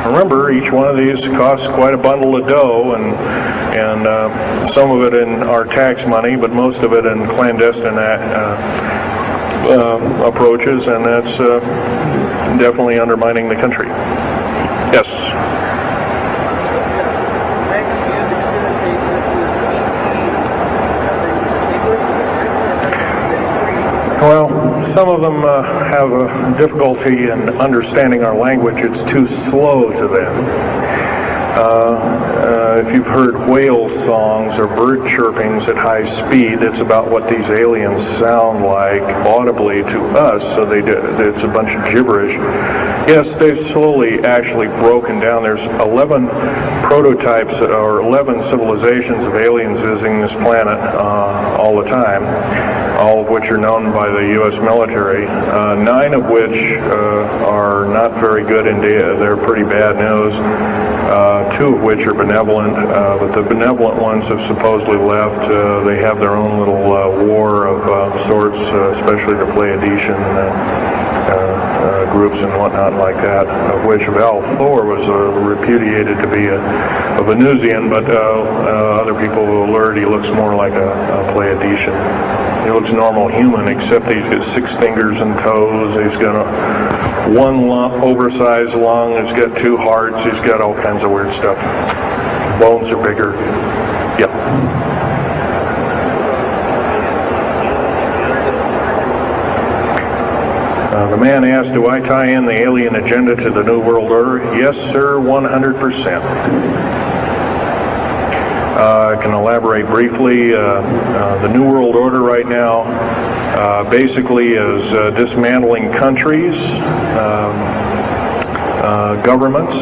Remember, each one of these costs quite a bundle of dough, and some of it in our tax money, but most of it in clandestine approaches, and that's definitely undermining the country. Yes. Well, some of them have a difficulty in understanding our language. It's too slow to them. if you've heard whale songs or bird chirpings at high speed, it's about what these aliens sound like audibly to us, so it's a bunch of gibberish. Yes, they've slowly actually broken down. There's 11 prototypes or 11 civilizations of aliens visiting this planet all the time, all of which are known by the U.S. military, 9 of which are not very good indeed. They're pretty bad news. 2 of which are benevolent, but the benevolent ones have supposedly left. They have their own little war of sorts, especially the Pleiadian groups and whatnot like that, of which Val Thor was repudiated to be a Venusian, but other people will alert he looks more like a Pleiadian. He looks normal human, except he's got 6 fingers and toes. He's got one oversized lung. He's got 2 hearts. He's got all kinds of weird stuff. Bones are bigger. Yep. The man asked, do I tie in the alien agenda to the New World Order? Yes, sir, 100%. I can elaborate briefly. The New World Order right now basically is dismantling countries, governments,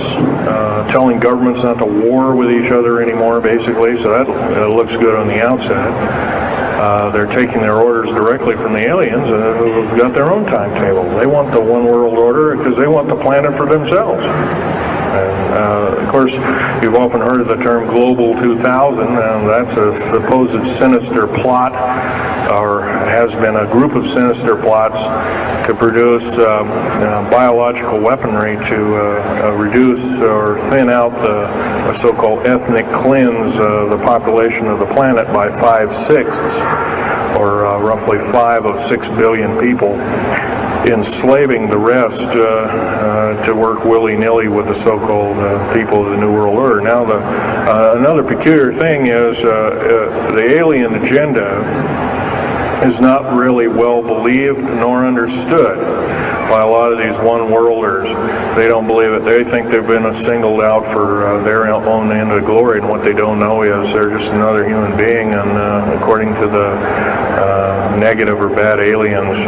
telling governments not to war with each other anymore, basically, so that looks good on the outside. They're taking their orders directly from the aliens who've got their own timetable. They want the one world order because they want the planet for themselves. Of course, you've often heard of the term Global 2000, and that's a supposed sinister plot, or has been a group of sinister plots to produce biological weaponry to reduce or thin out the so-called ethnic cleanse the population of the planet by 5/6, or roughly 5 of 6 billion people, enslaving the rest to work willy-nilly with the so-called people of the New World Order. Now, another peculiar thing is the alien agenda is not really well believed nor understood by a lot of these one-worlders. They don't believe it. They think they've been singled out for their own end of glory, and what they don't know is they're just another human being, and according to the negative or bad aliens,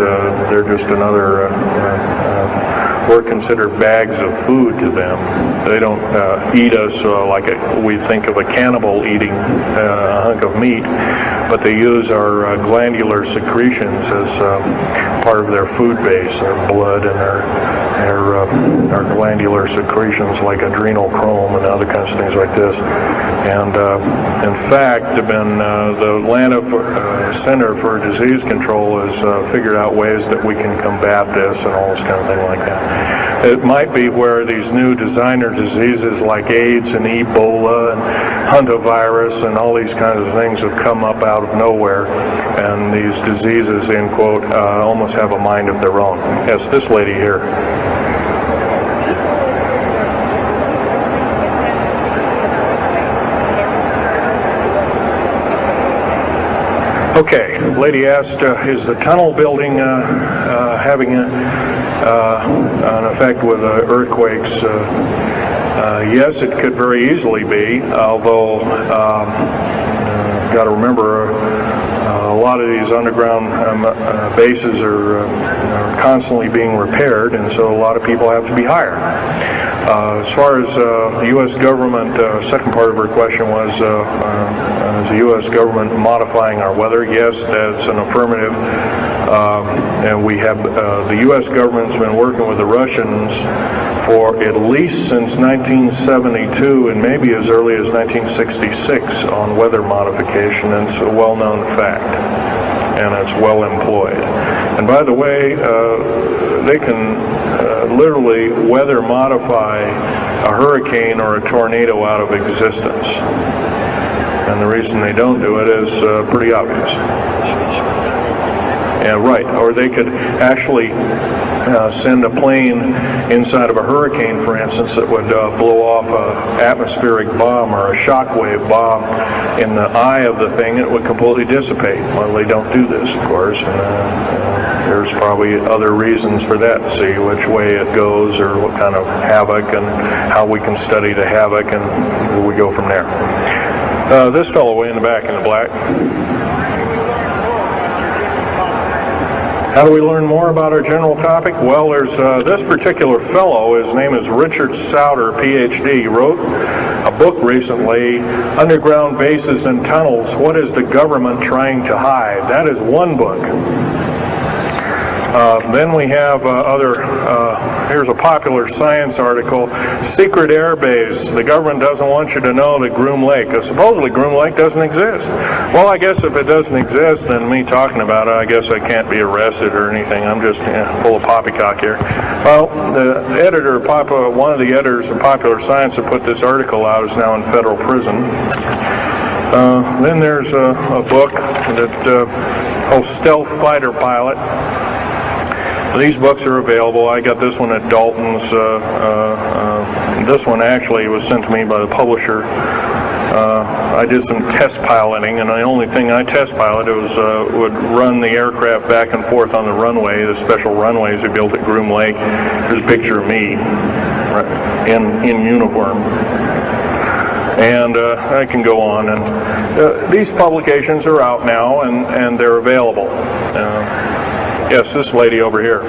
they're just another we're considered bags of food to them. They don't eat us like we think of a cannibal eating a hunk of meat, but they use our glandular secretions as part of their food base, their blood and our glandular secretions like adrenal chrome and other kinds of things like this. And in fact, the Atlanta Center for Disease Control has figured out ways that we can combat this and all this kind of thing like that. It might be where these new designer diseases like AIDS and Ebola and hantavirus and all these kinds of things have come up out of nowhere, and these diseases, end quote, almost have a mind of their own. Yes, this lady here. Okay, lady asked, is the tunnel building having an effect with earthquakes? Yes, it could very easily be, although got to remember a lot of these underground bases are constantly being repaired, and so a lot of people have to be hired. As far as the U.S. government, second part of her question was, is the U.S. government modifying our weather? Yes, that's an affirmative. And we have, the U.S. government's been working with the Russians for at least since 1972 and maybe as early as 1966 on weather modification, and it's a well-known fact, and it's well employed. And by the way, they can literally weather modify a hurricane or a tornado out of existence. And the reason they don't do it is pretty obvious. Yeah, right. Or they could actually send a plane inside of a hurricane, for instance, that would blow off an atmospheric bomb or a shockwave bomb in the eye of the thing, and it would completely dissipate. Well, they don't do this, of course. There's probably other reasons for that, to see which way it goes or what kind of havoc and how we can study the havoc, and we go from there. This fellow way in the back in the black. How do we learn more about our general topic? Well, there's this particular fellow, his name is Richard Souter, PhD. He wrote a book recently, Underground Bases and Tunnels, What is the Government Trying to Hide? That is one book. Then we have here's a popular science article, Secret Air Base. The government doesn't want you to know that Groom Lake, supposedly Groom Lake doesn't exist. Well, I guess if it doesn't exist, then me talking about it, I guess I can't be arrested or anything. I'm just full of poppycock here. Well, the editor, one of the editors of Popular Science that put this article out is now in federal prison. Then there's a book that called Stealth Fighter Pilot. These books are available. I got this one at Dalton's. This one actually was sent to me by the publisher. I did some test piloting, and the only thing I test piloted was would run the aircraft back and forth on the runway, the special runways they built at Groom Lake. There's a picture of me in uniform. And I can go on. And these publications are out now, and they're available. Yes, this lady over here.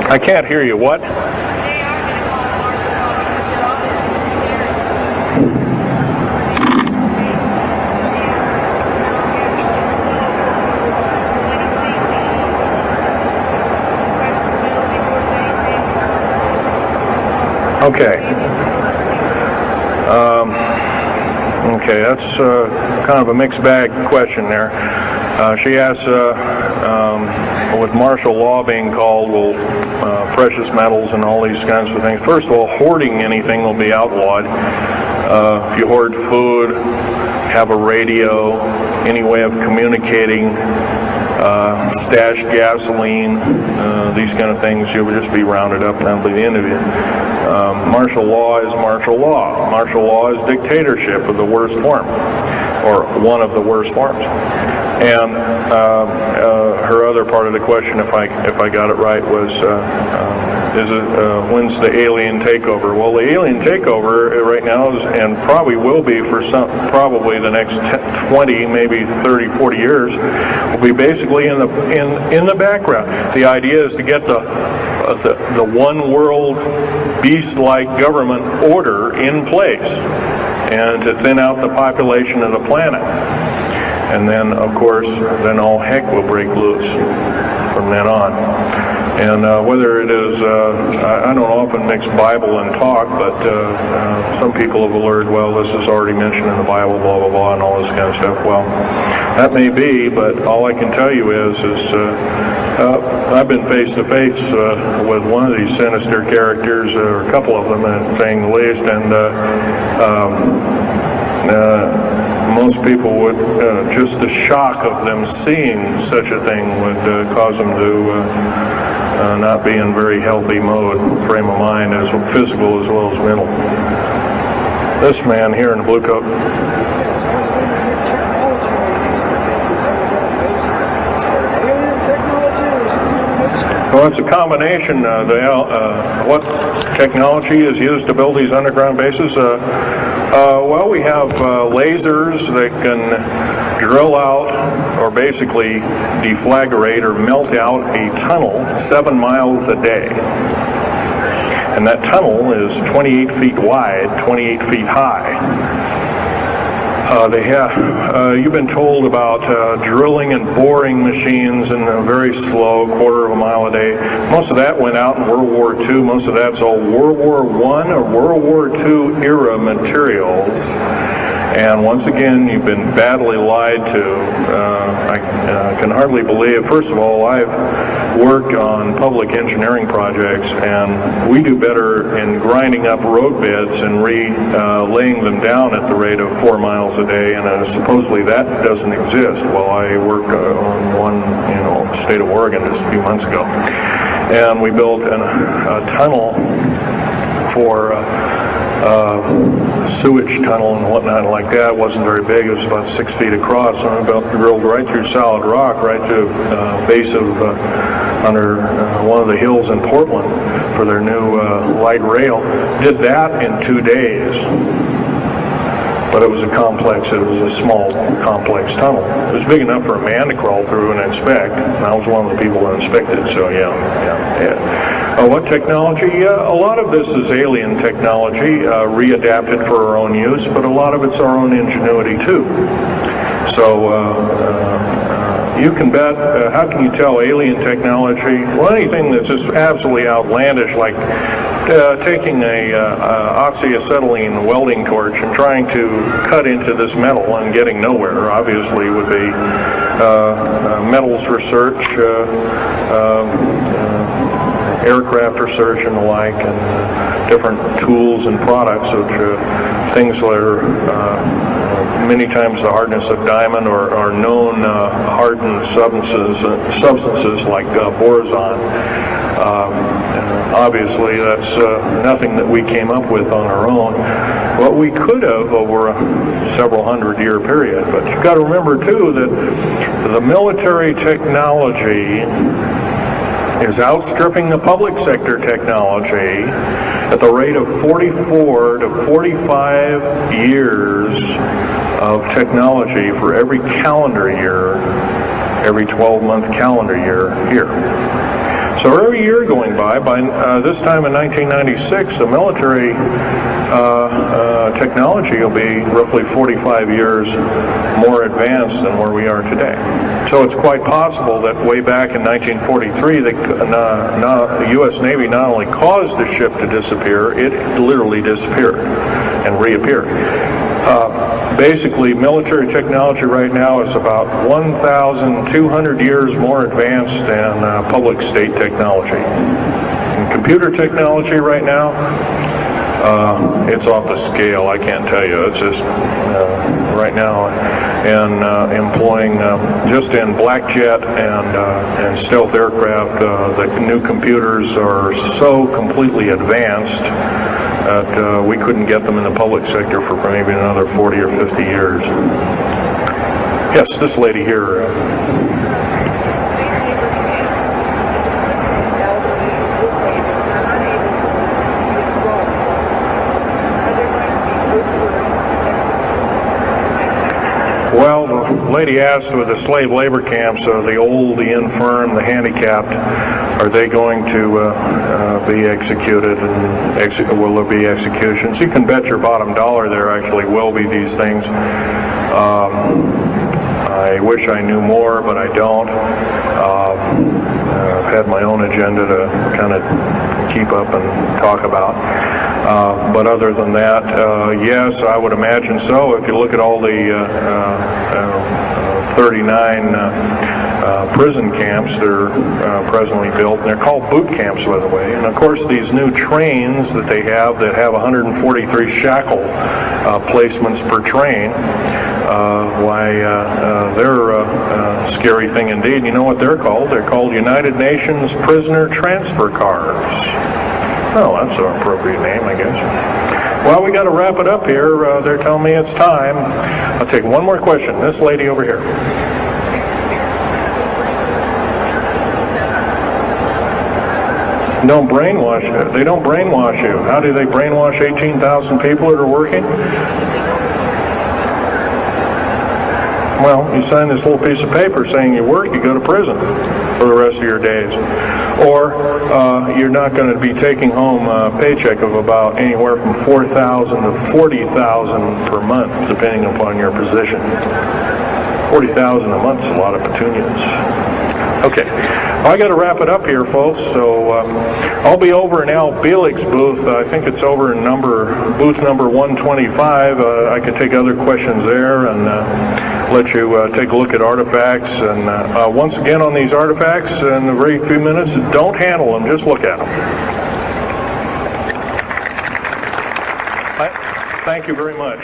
I can't hear you. What? Okay. Okay, that's kind of a mixed bag question there. She asks, with martial law being called, will precious metals and all these kinds of things. First of all, hoarding anything will be outlawed. If you hoard food, have a radio, any way of communicating, stash gasoline, these kind of things, you'll just be rounded up and that'll be the end of you. Martial law is martial law. Martial law is dictatorship of the worst form, or one of the worst forms. And her other part of the question, if I got it right, was when's the alien takeover? Well, the alien takeover right now is, and probably will be for probably the next 20, maybe 30, 40 years, will be basically in the background. The idea is to get the one world beast-like government order in place, and to thin out the population of the planet. And then, of course, then all heck will break loose from then on. And whether it is, I don't often mix Bible and talk, but some people have alerted, well, this is already mentioned in the Bible, blah, blah, blah, and all this kind of stuff. Well, that may be, but all I can tell you is I've been face to face with one of these sinister characters, or a couple of them, saying the least, and most people would, just the shock of them seeing such a thing would cause them to not be in very healthy mode, frame of mind, as physical as well as mental. This man here in the blue coat. Well, it's a combination. What technology is used to build these underground bases? Well, we have lasers that can drill out, or basically deflagrate or melt out a tunnel 7 miles a day. And that tunnel is 28 feet wide, 28 feet high. You've been told about drilling and boring machines in a very slow, quarter of a mile a day. Most of that went out in World War II. Most of that's all World War I or World War II era materials. And once again, you've been badly lied to. I can hardly believe, first of all, I've worked on public engineering projects, and we do better in grinding up road beds and laying them down at the rate of 4 miles a day, and supposedly that doesn't exist. Well, I worked on one in the state of Oregon just a few months ago, and we built a tunnel for sewage tunnel and whatnot like that. It wasn't very big. It was about 6 feet across, and I about drilled right through solid rock, right to base of under one of the hills in Portland for their new light rail. Did that in 2 days. But it was a small, complex tunnel. It was big enough for a man to crawl through and inspect. And I was one of the people that inspected, so yeah. What technology? A lot of this is alien technology, readapted for our own use, but a lot of it's our own ingenuity too. So you can bet, how can you tell alien technology? Well, anything that's just absolutely outlandish, like taking a oxyacetylene welding torch and trying to cut into this metal and getting nowhere, obviously, would be metals research, aircraft research and the like, and different tools and products, which things that are many times the hardness of diamond or known hardened substances like boron. Obviously, that's nothing that we came up with on our own, but we could have over a several hundred-year period. But you've got to remember, too, that the military technology is outstripping the public sector technology at the rate of 44 to 45 years of technology for every calendar year, every 12-month calendar year here. So every year going by this time in 1996, the military technology will be roughly 45 years more advanced than where we are today. So it's quite possible that way back in 1943, the U.S. Navy not only caused the ship to disappear, it literally disappeared and reappeared. Basically, military technology right now is about 1,200 years more advanced than public state technology. And computer technology right now, it's off the scale. I can't tell you. It's just right now, and employing just in black jet and stealth aircraft, the new computers are so completely advanced that we couldn't get them in the public sector for maybe another 40 or 50 years. Yes, this lady here. Well, the lady asked with the slave labor camps, the old, the infirm, the handicapped, are they going to be executed, and will there be executions? You can bet your bottom dollar there actually will be these things. I wish I knew more, but I don't. I've had my own agenda to kind of keep up and talk about. But other than that, yes, I would imagine so. If you look at all the 39 prison camps that are presently built, and they're called boot camps, by the way. And of course, these new trains that they have that have 143 shackle placements per train, they're a scary thing indeed. You know what they're called? They're called United Nations Prisoner Transfer Cars. Oh, that's an appropriate name, I guess. Well, we got to wrap it up here. They're telling me it's time. I'll take one more question. This lady over here. Don't brainwash you. They don't brainwash you. How do they brainwash 18,000 people that are working? Well, you sign this little piece of paper saying you work, you go to prison for the rest of your days. Or you're not going to be taking home a paycheck of about anywhere from $4,000 to $40,000 per month, depending upon your position. 40,000 a month's a lot of petunias. Okay, well, I got to wrap it up here, folks. So I'll be over in Al Bielig's booth. I think it's over in booth number 125. I could take other questions there and let you take a look at artifacts. And once again, on these artifacts, in a very few minutes, don't handle them, just look at them. Thank you very much.